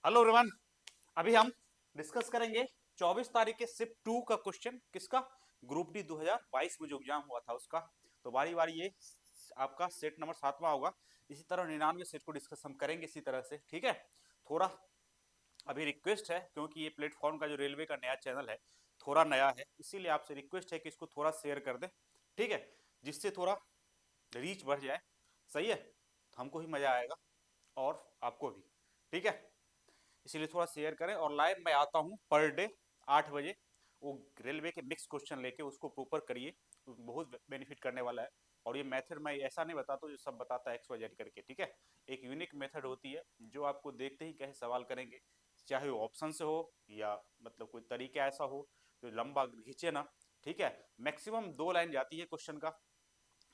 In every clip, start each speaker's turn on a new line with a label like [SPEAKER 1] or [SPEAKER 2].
[SPEAKER 1] Hello everyone. अभी हम discuss करेंगे 24 तारीख के शिफ्ट 2 का क्वेश्चन। किसका? ग्रुप डी 2022 में जो एग्जाम हुआ था उसका। तो बारी बारी ये आपका सेट नंबर 7वां होगा। इसी तरह 99 सेट को डिस्कस हम करेंगे इसी तरह से, ठीक है। थोड़ा अभी रिक्वेस्ट है, क्योंकि ये प्लेटफॉर्म का जो रेलवे का नया चैनल है थोड़ा नया है, इसीलिए आपसे रिक्वेस्ट है कि इसको थोड़ा शेयर कर दें, ठीक है, जिससे थोड़ा रीच बढ़ जाए। सही है, तो हमको ही मजा आएगा और आपको भी, ठीक है। इसीलिए थोड़ा शेयर करें। और लाइव मैं आता हूँ पर डे 8 बजे। वो रेलवे के मिक्स क्वेश्चन लेके उसको प्रॉपर करिए, बहुत बेनिफिट करने वाला है। और ये मेथड मैं ऐसा नहीं बताता जो सब बताता है XYZ करके, ठीक है। एक यूनिक मेथड होती है जो आपको देखते ही कैसे सवाल करेंगे, चाहे वो ऑप्शन से हो या मतलब कोई तरीका ऐसा हो जो लंबा खींचे ना, ठीक है। मैक्सिमम 2 लाइन जाती है क्वेश्चन का।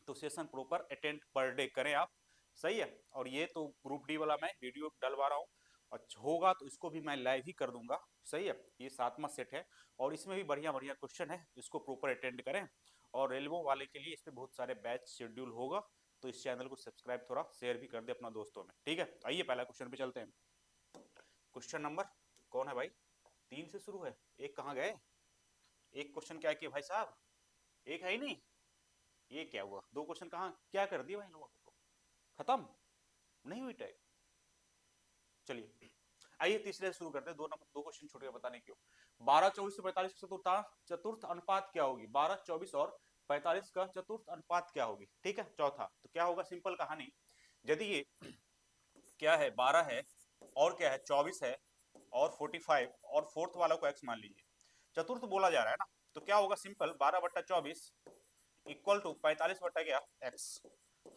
[SPEAKER 1] तो session proper attend per day करें आप। सही है। और ये तो ग्रुप डी वाला मैं वीडियो डलवा रहा हूँ, अच्छा होगा तो इसको भी मैं लाइव ही कर दूंगा। सही है। ये 7वां सेट है और इसमें भी बढ़िया बढ़िया क्वेश्चन है, इसको प्रॉपर अटेंड करें। और रेलवे वाले के लिए इस पर बहुत सारे बैच शेड्यूल होगा, तो इस चैनल को सब्सक्राइब थोड़ा शेयर भी कर दे अपना दोस्तों में, ठीक है। आइए पहला क्वेश्चन पे चलते हैं। क्वेश्चन नंबर कौन है भाई? 3 से शुरू है। एक कहाँ गए? एक क्वेश्चन क्या किया भाई साहब? एक है ही नहीं। ये क्या हुआ? 2 क्वेश्चन कहाँ क्या कर दिए भाई लोगों को? खत्म नहीं हुई टाइप। चलिए आइए तीसरे से शुरू करते हैं। 2 क्वेश्चन छूट गए, पता नहीं क्यों। 12 24 से 45 चतुर्थ अनुपात क्या होगी? 12 24 और 45 का चतुर्थ अनुपात क्या होगी? ठीक है। चौथा तो क्या होगा? सिंपल कहानी। यदि ये क्या है, 12 है और क्या है, 24 है और 45 और फोर्थ वाला को एक्स मान लीजिए, चतुर्थ बोला जा रहा है ना, तो क्या होगा? सिंपल 12/24 इक्वल टू 45 बट्टा क्या, एक्स।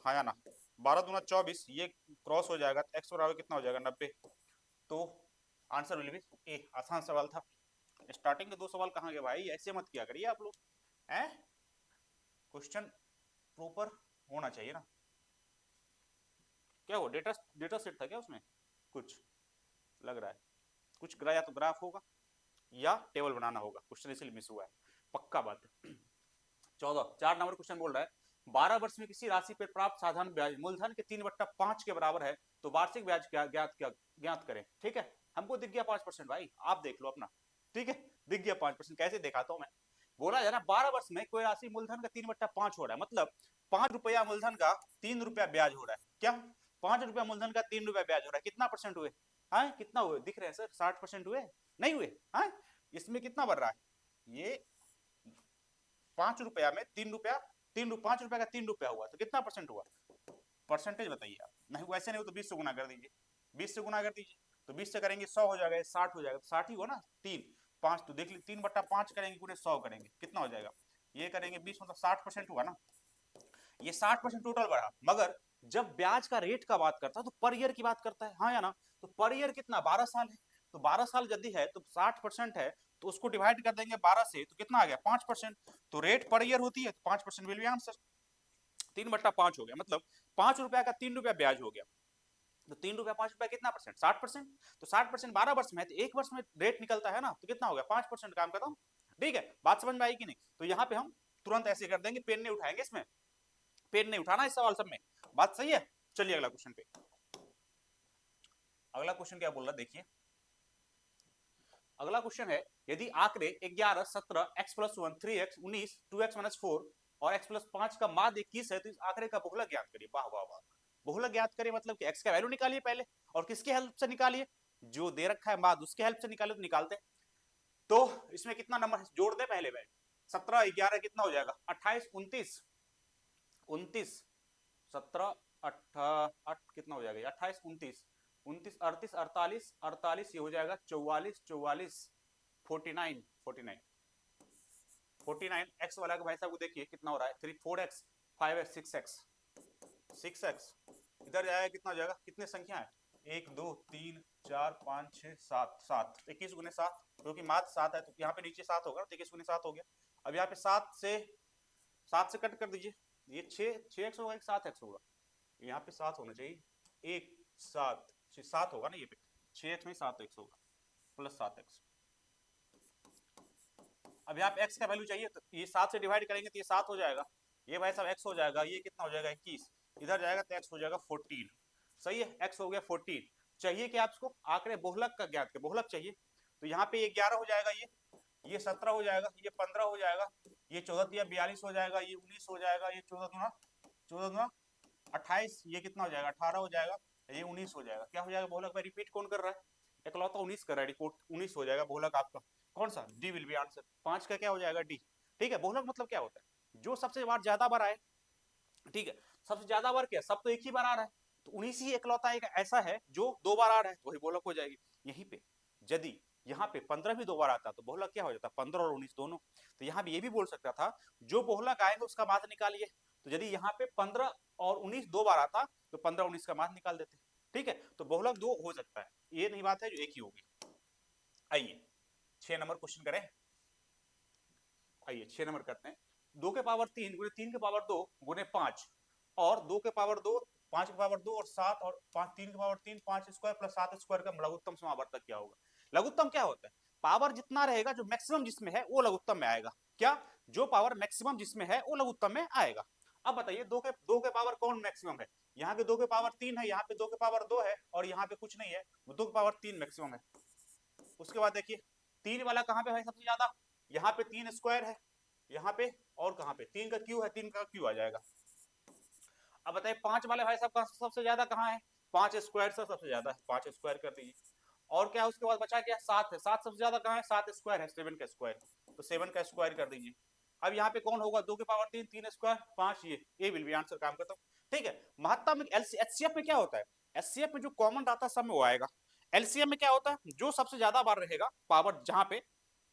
[SPEAKER 1] हाँ या ना? 12 दूना 24, ये क्रॉस हो जाएगा तो एक्स बराबर कितना हो जाएगा? 90। तो आंसर विल बी ए। आसान सवाल था। स्टार्टिंग के 2 सवाल कहाँ गए भाई? ऐसे मत किया करिए आप लोग हैं। क्वेश्चन प्रॉपर होना चाहिए ना। क्या वो डेटा डेटा सेट था क्या उसमें? कुछ लग रहा है कुछ या तो ग्राफ होगा या टेबल बनाना होगा, क्वेश्चन इसलिए मिस हुआ है, पक्का बात है। 4 नंबर क्वेश्चन बोल रहा है 12 वर्ष में किसी राशि पर प्राप्त साधारण ब्याज मूलधन के 3/5 के बराबर है, तो वार्षिक ब्याज क्या ज्ञात करें। ठीक है। हमको दिख गया 5%, भाई आप देख लो अपना। ठीक है। दिख गया 5%, कैसे दिखाता हूं मैं। बोला जाए ना 12 वर्ष में कोई राशि मूलधन का 3/5 हो रहा है, मतलब 5 रुपया मूलधन का 3 रुपया ब्याज हो रहा है। क्या? 5 रुपया मूलधन का 3 रुपया ब्याज हो रहा है। कितना परसेंट हुए? हाँ कितना हुए दिख रहे हैं सर? 60% हुए? नहीं हुए? हाँ इसमें कितना बढ़ रहा है? ये 5 रुपया में 3 रुपया, 5 रुपया का 3 रुपया हुआ तो कितना परसेंट हुआ? परसेंटेज बताइए आप। नहीं वैसे नहीं हो तो 20 से गुना कर दीजिए। 20 से गुना कर दीजिए तो 20 से करेंगे 100 हो जाएगा, 60 हो जाएगा तो 60 ही हुआ ना। 3 5 तो देख लीजिए 3/5 करेंगे पूरे 100 करेंगे कितना हो जाएगा? ये करेंगे 20 मतलब 60% हुआ ना। ये 60% टोटल बढ़ा, मगर जब ब्याज का रेट का बात करता है तो पर ईयर की बात करता है, हाँ या ना? तो पर ईयर कितना? 12 साल है। तो 12 साल यदि है तो 60% है, तो उसको डिवाइड कर देंगे 12 से तो कितना आ गया? 5%। तो रेट पर ईयर होती है तो 5% विल बी आंसर। 3/5 हो गया, मतलब 5 रुपया का 3 रुपया ब्याज हो गया। तो 3 रुपया 5 रुपया कितना परसेंट? 60%। तो 60% 12 वर्ष में है तो 1 वर्ष में रेट निकलता है ना, तो कितना हो गया? 5%। काम खत्म। ठीक है, बात समझ में आई कि नहीं? तो यहाँ पे हम तुरंत ऐसे कर देंगे, पेन नहीं उठाएंगे इसमें, पेन नहीं उठाना इस सवाल सब में। बात सही है। चलिए अगला क्वेश्चन पे। अगला क्वेश्चन क्या बोल रहा है देखिए। अगला क्वेश्चन है यदि आंकड़े 11 17 x+1 3x 19 2x-4 और x+5 का माध्य 21 है तो इस आंकड़े का बहुलक ज्ञात करिए। वाह वाह वाह। बहुलक ज्ञात करिए मतलब कि x का वैल्यू निकालिए पहले, और किसके हेल्प से निकालिए? जो दे रखा है माध्य उसके हेल्प से निकाले तो निकालते हैं। तो इसमें कितना नंबर जोड़ दे पहले बैठ। 17 11 कितना हो जाएगा? 28 29 29 17 कितना हो जाएगा? 28 29 29 38 48 48 ये हो जाएगा 44 44 49 49 49। एक्स वाला का भाई साहब को देखिए कितना हो रहा है? 4x 5x 6x 6x। इधर जाएगा कितना हो जाएगा? कितने संख्या है? 1 2 3 4 5 6 7 7 21 गुने 7, क्योंकि मात्र 7 है तो यहाँ पे नीचे 7 होगा तो 21 गुने 7 हो गया। अब यहाँ पे 7 से कट कर दीजिए, ये 6x होगा कि 7x होगा? यहाँ पे 7 होना चाहिए। 1 7 7 होगा ना ये पे, 6x में 7x होगा प्लस 7x। अब यहाँ पे x का वैल्यू चाहिए तो ये 7 से डिवाइड करेंगे तो ये 7 हो जाएगा। ये भाई साहब x हो जाएगा, ये कितना हो जाएगा? 21। इधर जाएगा तो x हो जाएगा 14। सही है, x हो गया 14। चाहिए कि आपको आंकड़े बोहलक का ज्ञात कर, बोहलक चाहिए। तो यहाँ पे ये 11 हो जाएगा, ये 17 हो जाएगा, ये 15 हो जाएगा, ये 14 42 हो जाएगा, ये 19 हो जाएगा, ये 14 दूना 28, ये कितना हो जाएगा 18 हो जाएगा, ये 19 हो जाएगा। क्या हो जाएगा बोहलक में? रिपीट कौन कर रहा है? इकलौता 19 कर रहा है, रिपोर्ट 19 हो जाएगा बोहलक आपका। कौन सा? D will be answer. 5 का क्या हो जाएगा? डी। ठीक है, बोहलक मतलब क्या होता है? जो सबसे बार ज्यादा बार आए। ठीक है, सबसे ज्यादा बार क्या? सब तो एक ही बार आ रहा है, तो 19 ही इकलौता एक ऐसा है जो 2 बार आ रहा है, तो वही बोहलक हो जाएगी। यहीं पे यदि यहाँ पे 15 भी 2 बार आता तो बोहलक क्या हो जाता? 15 और 19 दोनों। तो यहाँ भी ये भी बोल सकता था जो बोहलक आएगा उसका माध्य निकालिए। तो यदि यहाँ पे 15 और 19 2 बार आता तो 15 19 का माध्य निकाल देते। ठीक है, तो बोहलक 2 हो सकता है, ये नहीं बात है जो एक ही होगी। आइए 6 नंबर क्वेश्चन करें। आइए 6 नंबर करते हैं। 2 के पावर 3 गुणे 3 के पावर 2 गुणे 5 और 2 के पावर 2 5 के पावर 2 और 7 और 5 3 के पावर 3 5 स्क्वायर प्लस 7 स्क्वायर का लघुत्तम समावर्तक क्या होगा? लघुत्तम क्या होता है? पावर जितना रहेगा जो मैक्सिमम जिसमें है वो लघुत्तम में आएगा। क्या? जो पावर मैक्सिमम जिसमें है वो लघुत्तम में आएगा। अब बताइए 2 के पावर कौन मैक्सिमम है? यहाँ के 2 के पावर 3 है, यहाँ पे 2 के पावर 2 है और यहाँ पे कुछ नहीं है, 2 के पावर 3 मैक्सिमम है। उसके बाद देखिए 3 वाला कहाँ पे है सबसे ज्यादा? यहाँ पे 3 स्क्वायर है, यहाँ पे और कहाँ पे 3 का क्यू है, 3 का क्यू आ जाएगा। अब बताइए 5 वाले भाई साहब सबसे ज्यादा कहाँ है? 5 स्क्वायर से सबसे ज्यादा है, 5 स्क्वायर कर दीजिए। और क्या उसके बाद बचा क्या? 7 है, 7 सबसे ज्यादा कहाँ है? 7 स्क्वायर है, 7 का स्क्वायर, तो 7 का स्क्वायर कर दीजिए। अब यहाँ पे कौन होगा? 2 के पावर 3 3 स्क्वायर 5, ये विल बी आंसर। काम करता हूँ। ठीक है, महत्तम एचसीएफ में क्या होता है? एचसीएफ में जो कॉमन रहता है सब में वो आएगा। एलसीएम में क्या होता है? जो सबसे ज्यादा बार रहेगा पावर जहां पे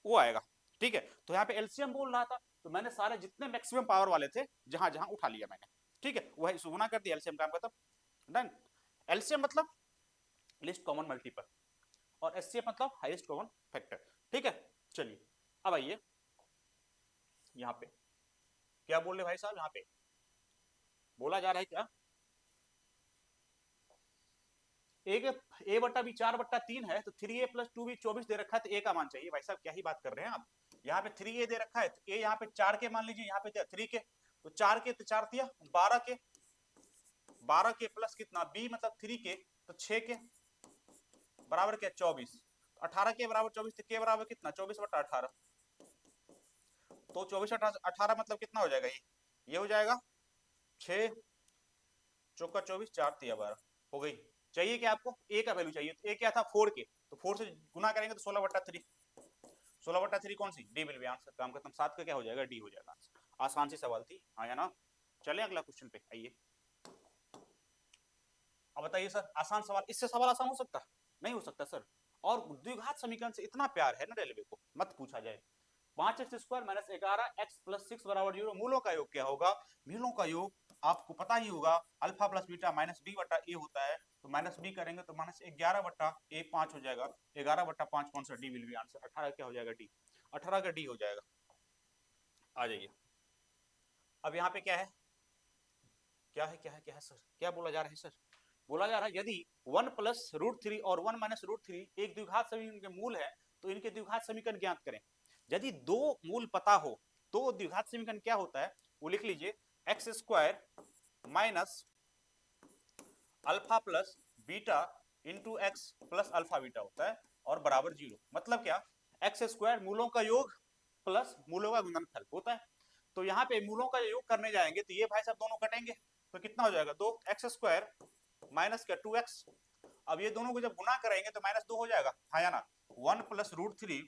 [SPEAKER 1] वो आएगा। ठीक है, तो यहाँ पे एलसीएम बोल रहा था तो मैंने सारे जितने मैक्सिमम पावर वाले थे जहां जहां उठा लिया मैंने। ठीक है, वही गुना कर दिया, एलसीएम काम खत्म, डन। एलसीएम मतलब लिस्ट कॉमन मल्टीपल और एचसीएफ मतलब हाईएस्ट कॉमन फैक्टर। ठीक है, चलिए अब आइए यहाँ पे क्या बोल रहे भाई साहब? यहाँ पे बोला जा रहा है क्या? ए बट्टा बी 4/3 है तो 3a + 2b 24 दे रखा है, तो ए का मान चाहिए। भाई साहब क्या ही बात कर रहे हैं आप? यहाँ पे 3a दे रखा है तो ए यहाँ पे 4 के मान लीजिए, यहाँ पे 3 के, तो 4 के तो 4 दिया 12 के, 12 के प्लस कितना b मतलब 3 के, तो 6 के बराबर क्या? 24। 18 के बराबर 24, तो के बराबर कितना? 24/18। तो 24/18 मतलब कितना हो जाएगा? ये हो जाएगा 6 चौका 24 4 तिया 12 हो गई। चाहिए क्या आपको? ए का वैल्यू चाहिए, तो ए क्या था? 4 के, तो 4 से गुना करेंगे तो 16/3। 16/3 कौन सी? D will be answer. काम खत्म। 7 का क्या हो जाएगा? डी हो जाएगा आंसर। आसान सी सवाल थी, हाँ या ना? चले अगला क्वेश्चन पे आइए। अब बताइए सर, आसान सवाल, इससे सवाल आसान हो सकता? नहीं हो सकता सर। और द्विघात समीकरण से इतना प्यार है ना रेलवे को, मत पूछा जाए। 5x² - 11x + 6 = 0। मूलों का योग क्या होगा? मूलों का योग आपको पता ही होगा, alpha plus beta minus B बटा ए होता है, तो माइनस बी करेंगे तो -11 बटा ए 5 हो जाएगा। 11/5 कौन सा? D will be answer. 18 क्या हो जाएगा? डी। 18 का डी हो जाएगा। आ जाइए अब यहाँ पे क्या है? क्या है क्या है क्या है सर? क्या बोला जा रहा है सर? बोला जा रहा है यदि 1 + √3 और 1 - √3 एक द्विघात समीकरण के मूल है तो इनके द्विघात समीकरण ज्ञात करें। यदि दो मूल पता हो तो द्विघात समीकरण क्या होता है वो लिख लीजिए। x² minus alpha plus beta into x plus alpha beta होता है और बराबर 0। मतलब क्या? x² मूलों का योग प्लस मूलों का गुणनफल होता है। तो यहाँ पे मूलों का योग करने जाएंगे तो ये भाई साहब दोनों कटेंगे, तो कितना हो जाएगा? 2x² माइनस क्या 2x। अब ये दोनों को जब गुना करेंगे तो -2 हो जाएगा, हाँ या ना? 1 + √3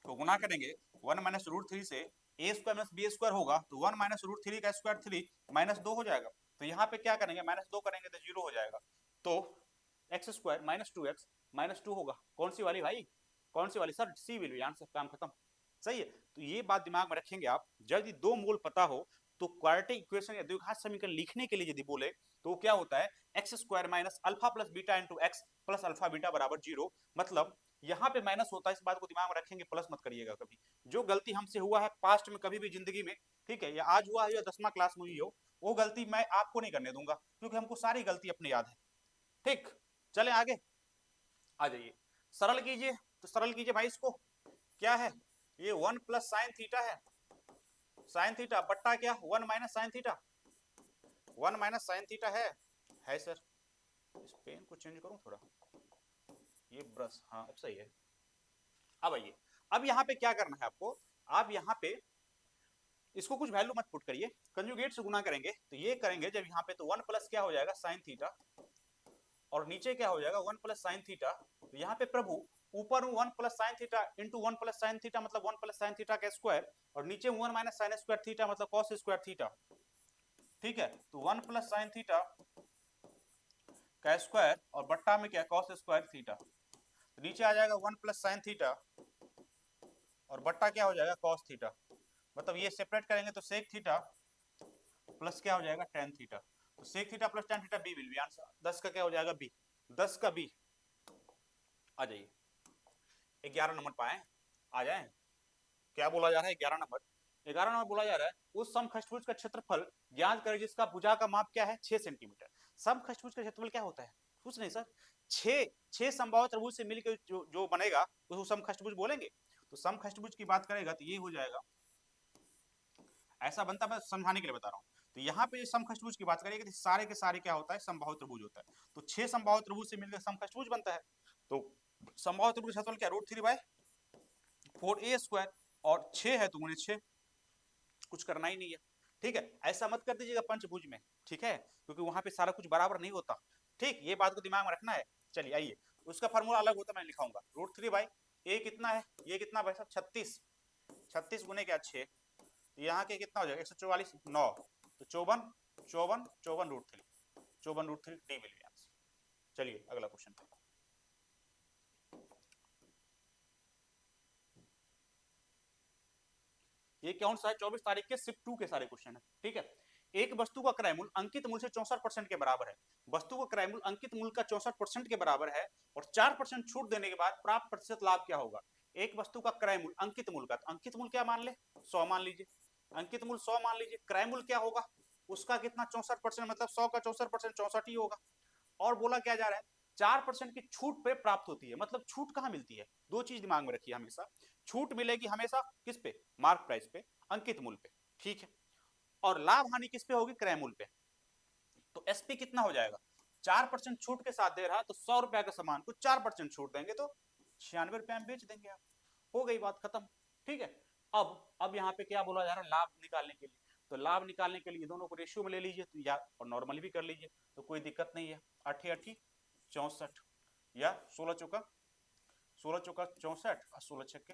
[SPEAKER 1] को गुना करेंगे 1 - √3 से a² - b² होगा, तो 1 - √3 का स्क्वायर 3 -2 हो जाएगा। तो यहाँ पे क्या करेंगे? -2 करेंगे तो 0 हो जाएगा। तो x² - 2x -2 होगा। कौन सी वाली भाई? कौन सी वाली sir? C will be answer. काम खत्म। सही है, तो ये बात दिमाग में रखेंगे आप। यदि दो मूल पता हो तो क्वाड्रेटिक इक्वेशन या द्विघात समीकरण लिखने के लिए यदि बोले तो क्या होता है? x² minus alpha plus beta into x plus alpha beta बराबर 0। मतलब यहाँ पे माइनस होता है, इस बात को दिमाग में रखेंगे, प्लस मत करिएगा कभी। जो गलती हमसे हुआ है पास्ट में कभी भी जिंदगी में, ठीक है, या आज हुआ है या 10वां क्लास में हुई हो, वो गलती मैं आपको नहीं करने दूंगा क्योंकि हमको सारी गलती अपनी याद है। ठीक, चले आगे। आ जाइए, सरल कीजिए। तो सरल कीजिए भाई इसको। क्या है ये? 1 + sin थीटा है, sin थीटा बट्टा क्या 1 - sin थीटा, 1 - sin थीटा है सर। इस पेन को चेंज करूं थोड़ा, ब्रश, हाँ अब सही है। अब आइए, अब यहाँ पे क्या करना है आपको, आप यहाँ पे इसको कुछ वैल्यू मत पुट करिए, कंजुगेट से गुना करेंगे तो ये करेंगे जब यहाँ पे, तो 1 प्लस क्या हो जाएगा साइन थीटा, और नीचे क्या हो जाएगा 1 प्लस साइन थीटा। तो यहाँ पे प्रभु ऊपर 1 plus sine theta into 1 plus sine theta मतलब 1 प्लस साइन थीटा का स्क्वायर, और नीचे 1 माइनस साइन स्क्वायर थीटा मतलब कॉस स्क्वायर थीटा। ठीक है, तो 1 प्लस साइन थीटा का स्क्वायर और बट्टा में क्या कॉस स्क्वायर थीटा, तो नीचे आ जाएगा 1 प्लस साइन थीटा और बट्टा क्या हो जाएगा कॉस थीटा, मतलब ये सेपरेट करेंगे तो सेक थीटा प्लस क्या हो जाएगा टेन थीटा, तो sec theta plus ten theta B will be answer. 10 का क्या हो जाएगा बी, 10 का बी। आ जाइए 11 नंबर पाए, आ जाए। क्या बोला जा रहा है 11 नंबर, 11 नंबर बोला जा रहा है उस समखष्टभुज का क्षेत्रफल ज्ञात करें जिसका भुजा का माप क्या है 6 सेंटीमीटर। समखष्टभुज का क्षेत्रफल क्या होता है, कुछ नहीं सर, 6 समबाहु त्रिभुज से मिलकर जो बनेगा उसको समखष्टभुज बोलेंगे। तो समखष्टभुज की बात करेगा तो ये हो जाएगा, ऐसा बनता है, मैं समझाने के लिए बता रहा हूँ। तो यहाँ पे समखष्टभुज की बात करेंगे तो सारे के सारे क्या होता है समबाहु त्रिभुज होता है, तो 6 समबाहु त्रिभुज से मिलकर समखष्टभुज बनता है। तो समबाहु त्रिभुज क्षेत्रफल क्या √3/4a², और 6 है तो गुणे 6, कुछ करना ही नहीं है। ठीक है, ऐसा मत कर दीजिएगा पंचभुज में, ठीक है, क्योंकि वहां पे सारा कुछ बराबर नहीं होता। ठीक, ये बात को दिमाग में रखना है। चलिए आइए, उसका फॉर्मूला अलग होता मैं लिखाऊंगा, √3/a कितना है, ये कितना भाई साहब 36, 36 गुने क्या 6, यहाँ के कितना हो जाएगा 144 9, तो 54 54 54 √3, 54 √3 डी विल बी आंसर। चलिए अगला क्वेश्चन, ये कौन सा है 24 तारीख के शिफ्ट 2 के सारे क्वेश्चन है। ठीक है, एक वस्तु का क्रय मूल्य अंकित मूल्य से 64% के बराबर है, वस्तु का क्रय मूल्य अंकित मूल्य का 64% के बराबर है और 4% छूट देने के बाद प्राप्त प्रतिशत लाभ क्या होगा। एक वस्तु का क्रय मूल्य अंकित मूल्य का, तो अंकित मूल्य क्या मान ले 100 मान लीजिए, अंकित मूल्य 100 मान लीजिए, क्रय मूल्य क्या होगा उसका कितना 64%, मतलब 100 का 64% 64 ही होगा। और बोला क्या जा रहा है 4% की छूट पे प्राप्त होती है, मतलब छूट कहां मिलती है, दो चीज दिमाग में रखिए हमेशा, छूट मिलेगी हमेशा किस पे मार्क प्राइस पे, अंकित मूल्य पे। ठीक है, और लाभ हानि किस पे होगी क्रय मूल्य पे। तो एसपी कितना हो जाएगा, 4% छूट के साथ दे रहा है तो 100 रुपए का सामान को 4% छूट देंगे तो 96 रुपए में बेच देंगे आप, हो गई बात खत्म। ठीक है, अब यहाँ पे क्या बोला जा रहा है लाभ निकालने के लिए, तो लाभ निकालने के लिए दोनों को रेशियो में ले लीजिए, तो या और नॉर्मली भी कर लीजिए, तो कोई दिक्कत नहीं है। 8 8 64 या 16 चौका 64 और 16 छक्के,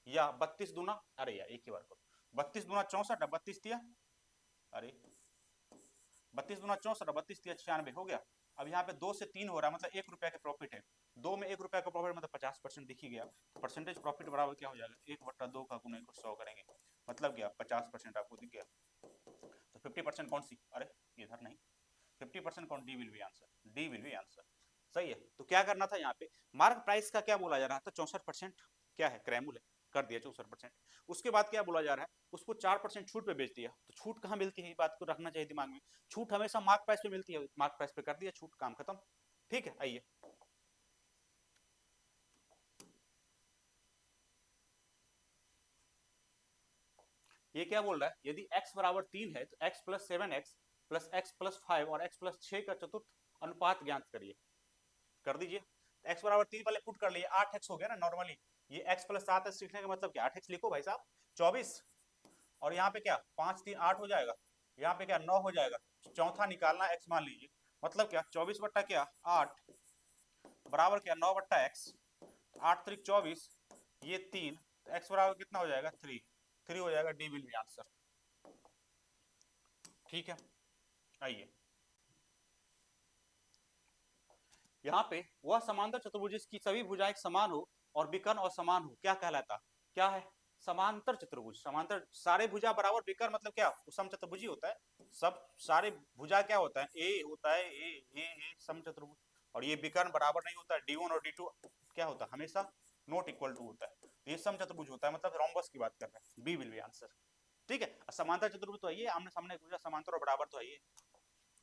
[SPEAKER 1] या 32 दूना, अरे यार एक ही बार करो, 32 दूना 64 और 32 तिया, अरे 32 दूना 64 और 32 तिया 96 हो गया। अब यहाँ पे 2 से 3 हो रहा है मतलब 1 रुपया का प्रॉफिट है, 2 में 1 रुपया का प्रॉफिट मतलब 50% दिख ही गया, तो परसेंटेज प्रॉफिट बराबर क्या हो जाएगा 1/2 का गुना 100 करेंगे, मतलब क्या 50% आपको दिख गया। तो 50% कौन सी, अरे इधर नहीं, 50% कौन, D will be answer, D will be answer. सही है, तो क्या करना था यहाँ पे मार्क प्राइस का क्या बोला जा रहा था 64% क्या है क्रैमुल है, कर दिया 64%। उसके बाद क्या बोला जा रहा है उसको 4% छूट पे बेच दिया, तो छूट कहाँ मिलती है बात को रखना चाहिए दिमाग में, छूट हमेशा मार्क प्राइस पे मिलती है, मार्क प्राइस पे कर दिया छूट, काम खत्म। ठीक है, आइए ये क्या बोल रहा है, यदि x बराबर 3 है तो x plus 7x plus x plus 5 और x प्लस 6 का चतुर्थ अनुपात ज्ञात करिए। कर दीजिए, x बराबर 3 वाले पुट कर लिए 8x हो गया ना नॉर्मली, ये x प्लस 7 सीखने का मतलब क्या 8x लिखो भाई साहब 24, और यहाँ पे क्या 5 3 8 हो जाएगा, यहाँ पे क्या 9 हो जाएगा, चौथा निकालना x मान लीजिए, मतलब क्या 24 बट्टा क्या 8 बराबर क्या 9 बट्टा x, 8 3 24, ये 3, तो x बराबर कितना हो जाएगा 3, 3 हो जाएगा, डी विल बी आंसर। ठीक है, आइए यहाँ पे वह समांतर चतुर्भुज जिसकी सभी भुजाएं समान हो और विकर्ण और समान हो क्या कहलाता, क्या है समांतर चतुर्भुज, समांतर सारे भुजा बराबर विकर्ण मतलब क्या सम चतुर्भुज होता है, सब सारे भुजा क्या होता है ए होता है ए सम चतुर्भुज, और ये विकर्ण बराबर नहीं होता है D1 और D2 क्या होता है हमेशा नॉट इक्वल टू होता है, तो ये सम चतुर्भुज होता है, मतलब रोम्बस की बात कर रहे हैं, बी विल बी आंसर। ठीक है, समांतर चतुर्भुज तो आइए आमने सामने भुजा समांतर और बराबर तो आइए,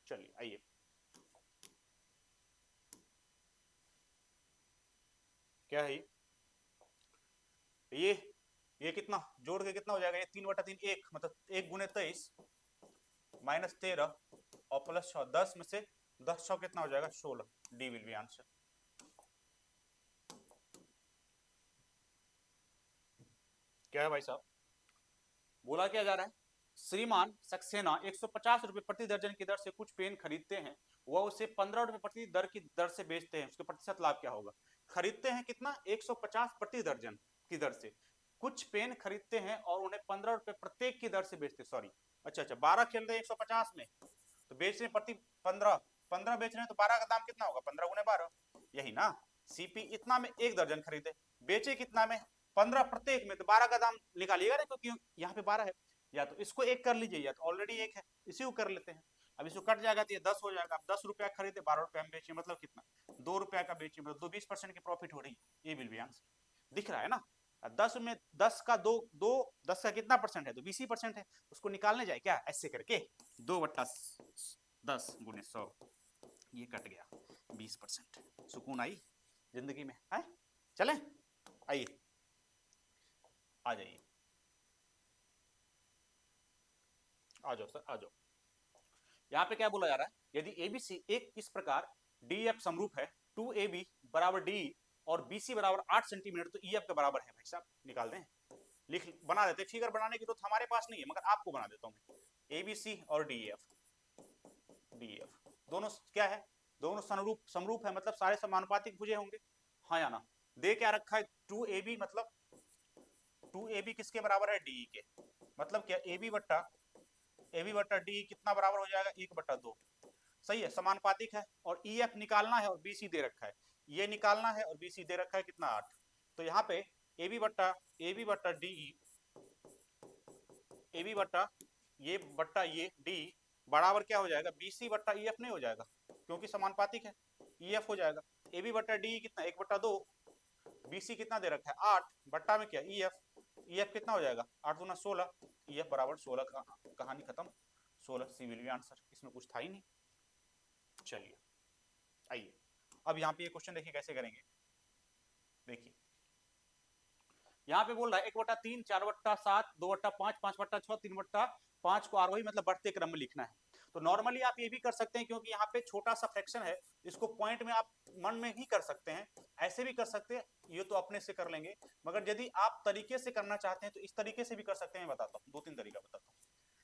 [SPEAKER 1] चलिए आइए क्या है ये कितना जोड़ के कितना हो जाएगा, ये 3/3 1 मतलब 1 गुने 23 माइनस 13 और प्लस 6 10 में से 10 6 कितना हो जाएगा 16, डी विल बी आंसर। क्या है भाई साहब, बोला क्या जा रहा है, श्रीमान सक्सेना 150 रुपए प्रति दर्जन की दर से कुछ पेन खरीदते हैं, वह उसे 15 रुपए प्रति दर की दर से बेचते हैं, उसके प्रतिशत लाभ क्या होगा। खरीदते हैं कितना, 150 प्रति दर्जन की दर से, कुछ पेन खरीदते हैं और उन्हें 15 रुपए प्रत्येक की दर से बेचते, सॉरी अच्छा अच्छा 12 खेल रहे हैं 150 में, तो बेच रहे प्रति 15, 15 बेच रहे हैं तो 12 का दाम कितना होगा, 15 गुने 12, यही ना। सीपी इतना में एक दर्जन खरीदे, बेचे कितना में, 15 प्रत्येक में, तो 12 का दाम निकालिएगा ना, क्योंकि यहाँ पे 12 है, या तो इसको एक कर लीजिए या तो ऑलरेडी एक है, इसी को कर लेते हैं। अब इसको कट जाएगा तो ये 10 हो जाएगा, अब 10 रुपया खरीदे 12 रुपया में बेचे, मतलब कितना, 2 रुपया का बेचे, मतलब 20% की प्रॉफिट हो रही है, ये विल बी आंसर, दिख रहा है ना। 10 में 10 का दो दो 10 का कितना परसेंट है, तो 20% है, उसको निकालने जाए क्या, ऐसे करके 2/10 × 100 ये कट गया 20%, सुकून आई जिंदगी में है। चले आइए, आ जाइए, आ जाओ सर आ जाओ। यहाँ पे क्या बोला जा रहा है, यदि एबीसी एक इस प्रकार डीएफ समरूप है, 2AB बराबर डी और बीसी बराबर 8 सेंटीमीटर, तो ईएफ के बराबर है। भाई साहब निकाल दें, लिख बना देते, फिगर बनाने की तो हमारे पास नहीं है, मगर आपको बना देता हूँ। एबीसी और डीएफ, डीएफ दोनों क्या है, दोनों समरूप, समरूप है मतलब सारे समानुपातिक भुजे होंगे, हाँ या ना। दे क्या रखा है, 2AB, मतलब 2AB किसके बराबर है, डी के, मतलब क्या AB बट्टा डी कितना बराबर हो जाएगा, 1/2, सही है, समानुपातिक है। और EF निकालना है और BC दे रखा है, ये निकालना है और BC दे रखा है कितना, 8, तो यहाँ पे AB बट्टा डी, AB बट्टा ये D बराबर क्या हो जाएगा, BC बट्टा EF नहीं हो जाएगा, क्योंकि समानुपातिक है, EF हो जाएगा। AB बट्टा D कितना, 1/2, BC कितना दे रखा है 8, बट्टा में क्या EF कितना हो जाएगा, 8 दूना 16, EF बराबर 16 का कहानी खत्म, 16 सी विल बी आंसर, इसमें कुछ था ही नहीं। चलिए आइए, अब यहाँ पे ये क्वेश्चन देखिए कैसे करेंगे, देखिए यहाँ पे बोल रहा है 1/3, 4/7, 2/5, 5/6, 3/5 को आरोही मतलब बढ़ते क्रम में लिखना है। तो नॉर्मली आप ये भी कर सकते हैं, क्योंकि यहाँ पे छोटा सा फ्रैक्शन है, इसको पॉइंट में आप मन में ही कर सकते हैं, ऐसे भी कर सकते हैं, ये तो अपने से कर लेंगे, मगर यदि आप तरीके से करना चाहते हैं तो इस तरीके से भी कर सकते हैं, बताता हूँ 2-3 तरीका बताता हूँ।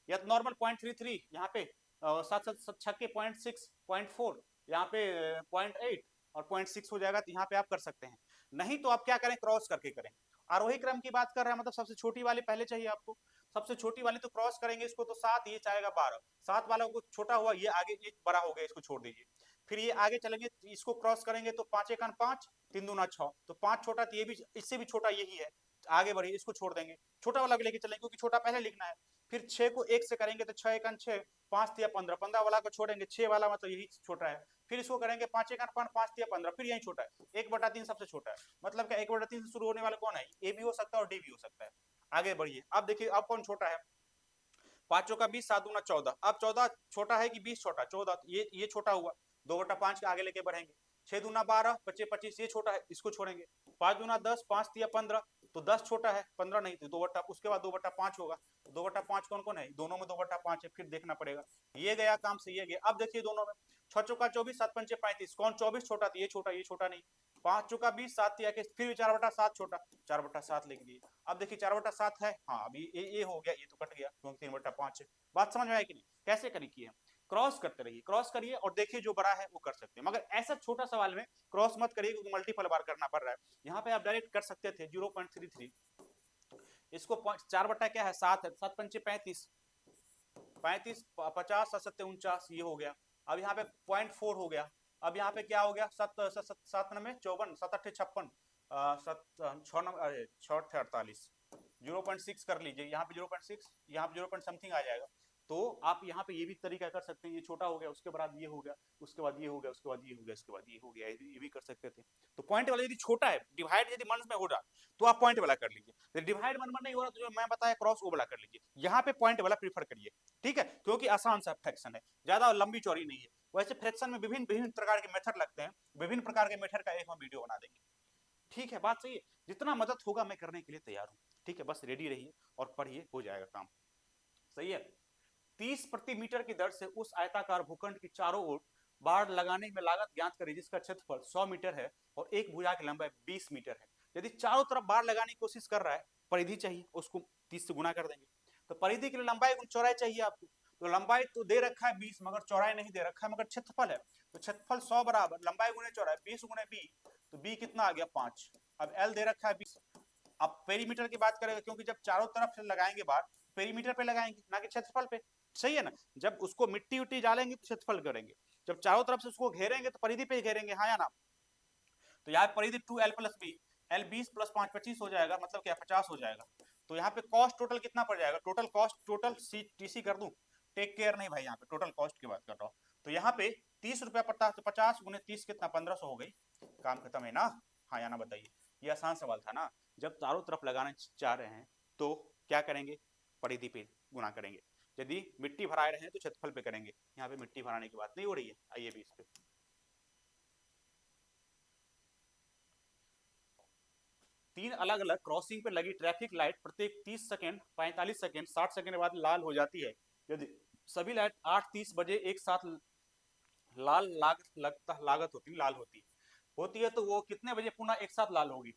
[SPEAKER 1] या तो नॉर्मल 0.33 यहाँ पे 7 0.6 0.4 यहाँ पे 0.8 और 0.6 हो जाएगा, तो यहाँ पे आप कर सकते हैं। नहीं तो आप क्या करें, क्रॉस करके करें। आरोही क्रम की बात कर रहे हैं, मतलब सबसे छोटी वाली पहले चाहिए आपको, सबसे छोटी वाली तो क्रॉस करेंगे इसको, तो 7, ये चाहेगा 12, 7 वाला को छोटा हुआ, ये आगे ये बड़ा हो गया, इसको छोड़ दीजिए। फिर ये आगे चलेंगे, इसको क्रॉस करेंगे तो 5 1 5, 3 दूना 6, तो 5 छोटा, तो ये भी इससे भी छोटा यही है, आगे बढ़िए, इसको छोड़ देंगे, छोटा वाला भी लेके चलेंगे, क्योंकि छोटा पहले लिखना है। फिर 6 को 1 से करेंगे तो 6 1 6, 5 3 15, 15 वाला को छोड़ेंगे, 6 वाला मतलब यही छोटा है। फिर इसको करेंगे 5 1 5, 5 3 15, फिर यही छोटा है, 1/3 सबसे छोटा है, मतलब क्या 1/3 से शुरू होने वाला कौन है, ए भी हो सकता है और डी भी हो सकता है। आगे बढ़िए, अब देखिए अब कौन छोटा है, 5 का 20, 7 दूना 14, अब 14 छोटा है कि 20 छोटा, 14, ये छोटा हुआ, 2/5 के आगे लेके बढ़ेंगे, 6 दूना 12, 25 25, ये छोटा है, इसको छोड़ेंगे, 5 दूना 10, 5 3 15, तो 10 छोटा है, 15 नहीं, तो 2 उसके बाद 2/5 होगा, 2/5 कौन कौन है, दोनों में 2/5 है, फिर देखना पड़ेगा, ये गया काम से, ये गया। अब देखिए दोनों में 6 चौका 24, 7 पंचे 35, कौन 24 छोटा, तो ये छोटा नहीं, 5 चौका 20, 7 तिया के, फिर 4/7 छोटा, 4/7 लिख दिए। अब देखिए 4/7 है, हाँ अभी ये हो गया, ये तो कट गया क्योंकि 3/5 है। बात समझ में आया कि नहीं, कैसे करें, क्रॉस करते रहिए, क्रॉस करिए और देखिए जो बड़ा है वो कर सकते हैं, मगर ऐसा छोटा सवाल में क्रॉस मत करिए, क्योंकि मल्टीपल बार करना पड़ रहा है। यहाँ पे आप डायरेक्ट कर सकते थे 0.33, इसको 4 बट्टा क्या है 7 है, 7 पंचे 35, 35 50 7 49, ये हो गया। अब यहाँ पे 0.4 हो गया, अब यहाँ पे क्या हो गया, 7 7 में 54, 7 8 56, 6 48, 0.6 कर लीजिए, यहाँ पे 0.6, यहाँ पे 0. समथिंग आ जाएगा। तो आप यहाँ पे ये भी तरीका कर सकते हैं, ये छोटा हो गया, उसके बाद ये हो गया, उसके बाद ये हो गया, उसके बाद ये हो गया, उसके बाद ये हो गया, ये भी कर सकते थे। तो पॉइंट वाला यदि छोटा है, डिवाइड यदि मन में हो रहा तो आप पॉइंट वाला कर लीजिए, डिवाइड मन में नहीं हो रहा तो जो मैं बताया क्रॉस वो वाला कर लीजिए, यहाँ पे पॉइंट वाला प्रीफर करिए, ठीक है, क्योंकि आसान सा फ्रैक्शन है, ज्यादा लंबी चौड़ी नहीं है। वैसे फ्रैक्शन में विभिन्न विभिन्न प्रकार के मेथड लगते हैं, विभिन्न प्रकार के मेथड का एक हम वीडियो बना देंगे, ठीक है, बात सही है, जितना मदद होगा मैं करने के लिए तैयार हूँ, ठीक है, बस रेडी रहिए और पढ़िए, हो जाएगा काम, सही है। 30 प्रति मीटर की दर से उस आयताकार भूखंड की चारों ओर बाढ़ लगाने में लागत ज्ञात करें जिसका क्षेत्रफल 100 मीटर है और एक भुजा की लंबाई 20 मीटर है। यदि चारों तरफ बाढ़ लगाने की कोशिश कर रहा है परिधि चाहिए, उसको 30 से गुना कर देंगे। तो परिधि के लिए लंबाई गुण चौड़ाई चाहिए आपको। तो लंबाई तो दे रखा है 20, मगर चौड़ाई नहीं दे रखा है, मगर क्षेत्रफल है। तो क्षेत्रफल 100 बराबर लंबाई गुणे चौड़ाई 20 गुणे बी, तो बी कितना आ गया 5। अब एल दे रखा है 20। अब पेरीमीटर की बात करेंगे, क्योंकि जब चारों तरफ से लगाएंगे बार, पेरीमीटर पे लगाएंगे ना कि क्षेत्रफल पे, सही है ना। जब उसको मिट्टी उट्टी डालेंगे तो क्षेत्रफल करेंगे, जब चारों तरफ से उसको घेरेंगे तो परिधि पे घेरेंगे, हाँ या ना। तो यहाँ परिधि 2l plus B, L 20 plus 5 25 हो जाएगा, मतलब क्या 50 हो जाएगा। तो यहाँ पे कॉस्ट टोटल कितना पड़ जाएगा, total cost total C TC कर दूं, टेक केयर नहीं भाई, यहाँ पे टोटल कॉस्ट की बात कर रहा हूँ। तो यहाँ पे 30 रुपया पड़ता है, तो 50 गुने 30 कितना 1500 हो गई, काम खत्म है ना। हाँ या ना बताइए, ये आसान सवाल था ना। जब चारों तरफ लगाना चाह रहे हैं तो क्या करेंगे, परिधि पे गुना करेंगे। यदि मिट्टी भराए रहे हैं तो क्षेत्रफल पे करेंगे, यहाँ पे मिट्टी भराने की बात नहीं हो रही है। आइए भी इस पे तीन अलग अलग क्रॉसिंग पर लगी ट्रैफिक लाइट प्रत्येक 30 सेकंड, 45 सेकंड, 60 सेकंड के बाद लाल हो जाती है। यदि सभी लाइट 8:30 बजे एक साथ लाल लागत होती है तो वो कितने बजे पुनः एक साथ लाल होगी,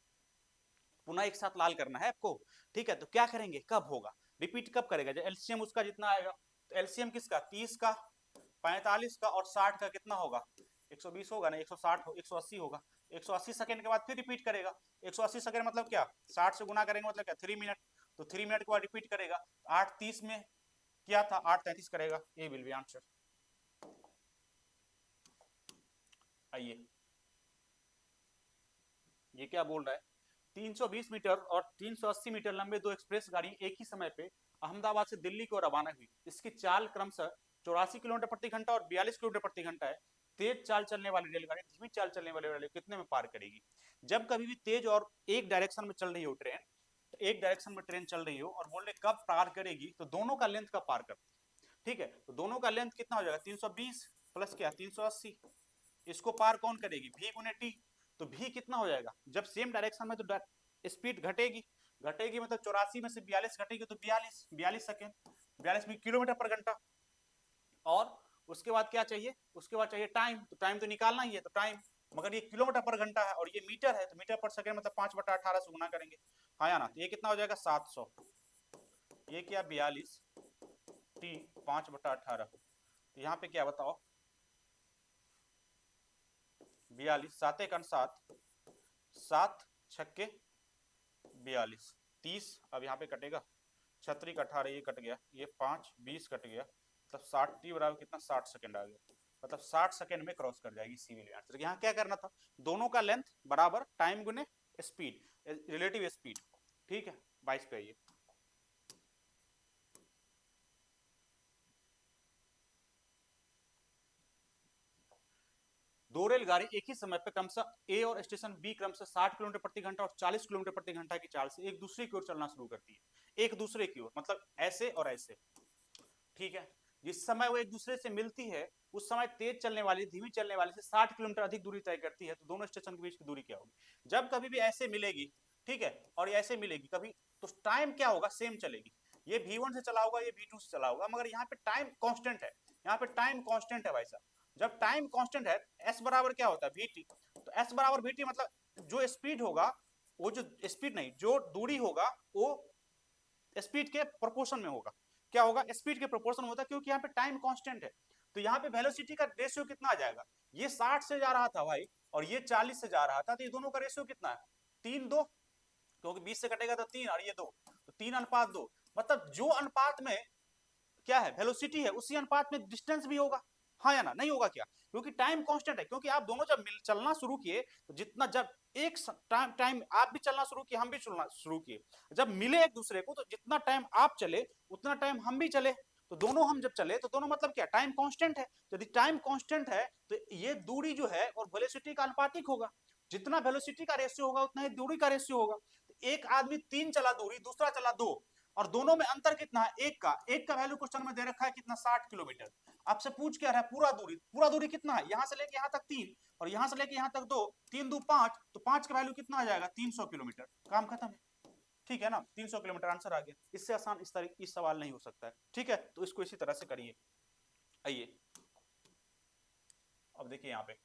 [SPEAKER 1] पुनः एक साथ लाल करना है आपको। ठीक है, तो क्या करेंगे, कब होगा, रिपीट कब करेगा, जब एलसीएम उसका जितना आएगा। तो एलसीएम किसका, 30 का, 45 का और 60 का कितना होगा, 120 होगा ना, 160 180 होगा। 180 सेकंड के बाद फिर रिपीट करेगा। 180 सेकंड मतलब क्या, 60 से गुना करेंगे मतलब क्या 3 मिनट। तो 3 मिनट के बाद रिपीट करेगा। 8:30 में क्या था, 8:33 करेगा, ये विल बी आंसर। आइए, ये क्या बोल रहा है, 320 मीटर और 380 मीटर लंबे दो एक्सप्रेस गाड़ी एक ही समय पे अहमदाबाद से दिल्ली को रवाना हुई। इसकी चाल क्रमशः 84 किलोमीटर प्रति घंटा और 42 किलोमीटर प्रति घंटा है। तेज चाल चलने वाली रेलगाड़ी धीमी चाल चलने वाली रेलगाड़ी कितने में पार करेगी। जब कभी भी तेज और एक डायरेक्शन में चल रही हो ट्रेन, एक डायरेक्शन में ट्रेन चल रही हो और बोल रहे कब पार करेगी, तो दोनों का लेंथ का पार करती है। ठीक है, तो दोनों का लेंथ कितना हो जाएगा, 320 प्लस क्या 380। इसको पार कौन करेगी, v गुने टी। तो v कितना हो जाएगा, जब सेम डायरेक्शन में तो स्पीड घटेगी, घटेगी मतलब 84 में से 42 घटेगी तो 42 सेकेंड, 42 किलोमीटर पर घंटा। और उसके बाद क्या चाहिए, उसके बाद चाहिए टाइम, तो टाइम तो निकालना ही है, तो टाइम, मगर ये किलोमीटर पर घंटा है और ये मीटर है, तो मीटर पर सेकंड मतलब 5/18 से गुना करेंगे, हाँ या ना। तो ये कितना हो जाएगा 700, ये क्या 42 टी 5/18। तो यहाँ पे क्या बताओ, 42 7 1 7, 7 छक्के 42, 30। अब यहाँ पे कटेगा, 36 18 ये कट गया, ये 5 20 कट गया, मतलब 60 टी बराबर कितना 60 सेकंड आ गया, मतलब 60 सेकंड में क्रॉस कर जाएगी सी वाली आंसर। यहाँ क्या करना था, दोनों का लेंथ बराबर टाइम गुने स्पीड, रिलेटिव स्पीड। ठीक है, 22 पे आइए। दो रेलगाड़ी एक ही समय पर क्रमशः ए और स्टेशन बी क्रमशः 60 किलोमीटर प्रति घंटा और 40 किलोमीटर प्रति घंटा की चाल से एक दूसरे की ओर चलना शुरू करती है, एक दूसरे की ओर मतलब ऐसे और ऐसे। ठीक है, जिस समय वो एक दूसरे से मिलती है उस समय तेज चलने वाली धीमी चलने वाली से 60 किलोमीटर अधिक दूरी तय करती है। तो दोनों स्टेशन के बीच की दूरी क्या होगी, जब कभी भी ऐसे मिलेगी, ठीक है, और ऐसे मिलेगी कभी, तो टाइम क्या होगा, सेम चलेगी। ये V1 से चला होगा, ये V2 से चला होगा, मगर यहाँ पे टाइम कांस्टेंट है, यहाँ पे टाइम कांस्टेंट है भाई साहब। जब टाइम कांस्टेंट है, S बराबर क्या होता है VT, तो S बराबर VT मतलब जो स्पीड होगा, वो जो स्पीड नहीं, जो दूरी होगा वो स्पीड के प्रोपोर्शन में होगा। क्या होगा, स्पीड के प्रोपोर्शन होता है, क्योंकि यहाँ पे टाइम कांस्टेंट है। तो यहाँ पे वेलोसिटी का रेशियो कितना आ जाएगा, ये 60 से जा रहा था भाई और ये 40 से जा रहा था, तो ये दोनों का रेशियो कितना है 3:2, क्योंकि 20 से कटेगा तो 3 और ये 2, तो 3:2। मतलब जो अनुपात में क्या है वेलोसिटी है, उसी अनुपात में डिस्टेंस भी होगा, हाँ या ना, नहीं होगा क्या, क्योंकि टाइम कांस्टेंट है। क्योंकि आप दोनों जब चलना शुरू किए तो जितना, जब एक टाइम आप भी चलना शुरू किए हम भी चलना शुरू किए, जब मिले एक दूसरे को तो जितना टाइम आप चले उतना टाइम हम भी चले, तो दोनों हम जब चले तो दोनों मतलब क्या, टाइम कांस्टेंट है। यदि टाइम कांस्टेंट है तो ये दूरी जो है और वेलोसिटी का अनुपातिक होगा, जितना वेलोसिटी का रेशियो होगा उतना ही दूरी का रेशियो होगा। तो एक आदमी 3 चला दूरी, दूसरा चला 2, और दोनों में अंतर कितना है, एक का वैल्यू क्वेश्चन में दे रखा है कितना 60 किलोमीटर। आपसे पूछ क्या रहा है, पूरा दूरी कितना है, यहां से लेके यहां तक 3 और यहां से लेके यहां तक 2, 3 2 5, तो 5 का वैल्यू कितना आ जाएगा 300 किलोमीटर, काम खत्म है। ठीक है ना, 300 किलोमीटर आंसर आ गया। इससे आसान इस सवाल नहीं हो सकता है। ठीक है, तो इसको इसी तरह से करिए। आइए, अब देखिए यहाँ पे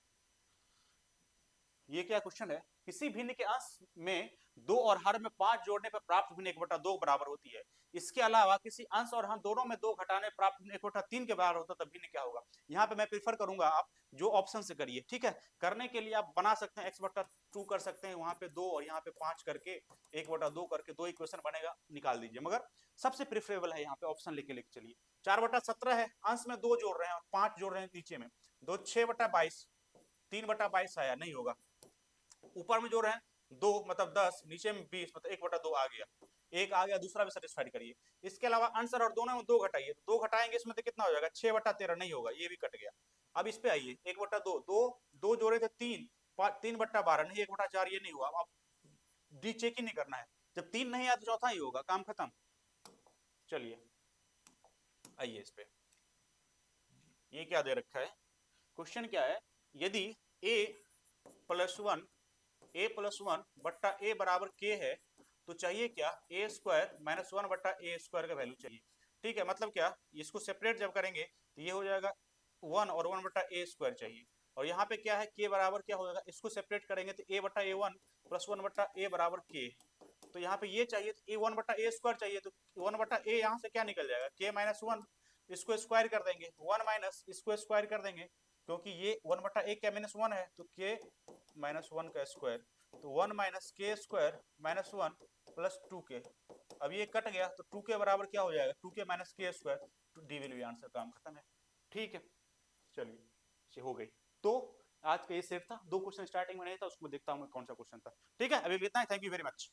[SPEAKER 1] ये क्या क्वेश्चन है किसी भिन्न के अंश में 2 और हर में 5 जोड़ने पर प्राप्त भिन्न 1/2 बराबर होती है। इसके अलावा किसी अंश और हर दोनों में 2 घटाने प्राप्त भिन्न 1/3 के बराबर होता है, तब भिन्न क्या होगा। यहाँ पे मैं प्रीफर करूंगा आप जो ऑप्शन से करिए, ठीक है। करने के लिए आप बना सकते हैं x/2 कर सकते हैं, वहां पे 2 और यहाँ पे 5 करके 1/2 करके 2 इक्वेशन बनेगा, निकाल दीजिए। मगर सबसे प्रेफरेबल है यहाँ पे ऑप्शन लेके चलिए। 4/17 है, अंश में 2 जोड़ रहे हैं और 5 जोड़ रहे हैं नीचे में, 2 6/22, 3/22 आया, नहीं होगा। ऊपर में जोड़ रहे हैं 2 मतलब 10, नीचे में 20 मतलब 1/2 आ गया, एक आ गया, दूसरा भी सेटिस्फाइड करिए। इसके अलावा आंसर और दोनों में 2 घटाइए, 2 घटाएंगे इसमें तो कितना हो जाएगा 6/13, नहीं होगा, ये भी कट गया। अब इस पे आइए 1/2, 2 जोड़े थे 3, 3/12, नहीं 1/4, ये नहीं हुआ। अब डी चेक ही नहीं करना है, जब 3 नहीं आया तो चौथा ही होगा, काम खत्म। चलिए आइए इस पे, ये क्या दे रखा है क्वेश्चन, क्या है, यदि a+1 बट्टा a बराबर k है तो चाहिए क्या a² - 1 का वैल्यू चाहिए। ठीक है, मतलब क्या, इसको सेपरेट जब करेंगे तो ये हो जाएगा 1 और 1/a² चाहिए। और यहाँ पे क्या है k बराबर क्या हो जाएगा, इसको सेपरेट करेंगे तो a/a1 + 1/a बराबर k। तो यहाँ पे ये चाहिए तो a1/a² चाहिए, तो 1/a यहाँ से क्या निकल जाएगा k-1, इसको स्क्वायर कर देंगे, 1 माइनस इसको स्क्वायर कर देंगे, क्योंकि ये 1/a k-1 है तो k-1 का स्क्वायर, तो 1 - k² - 1 + 2k। अब ये कट गया तो 2k बराबर क्या हो जाएगा 2k - k², तो डी विल बी आंसर, काम खत्म है। ठीक है, चलिए ये हो गई। तो आज का ये सेट था, 2 क्वेश्चन स्टार्टिंग में नहीं था, उसको देखता हूँ मैं कौन सा क्वेश्चन था। ठीक है, अभी इतना ही, थैंक यू वेरी मच।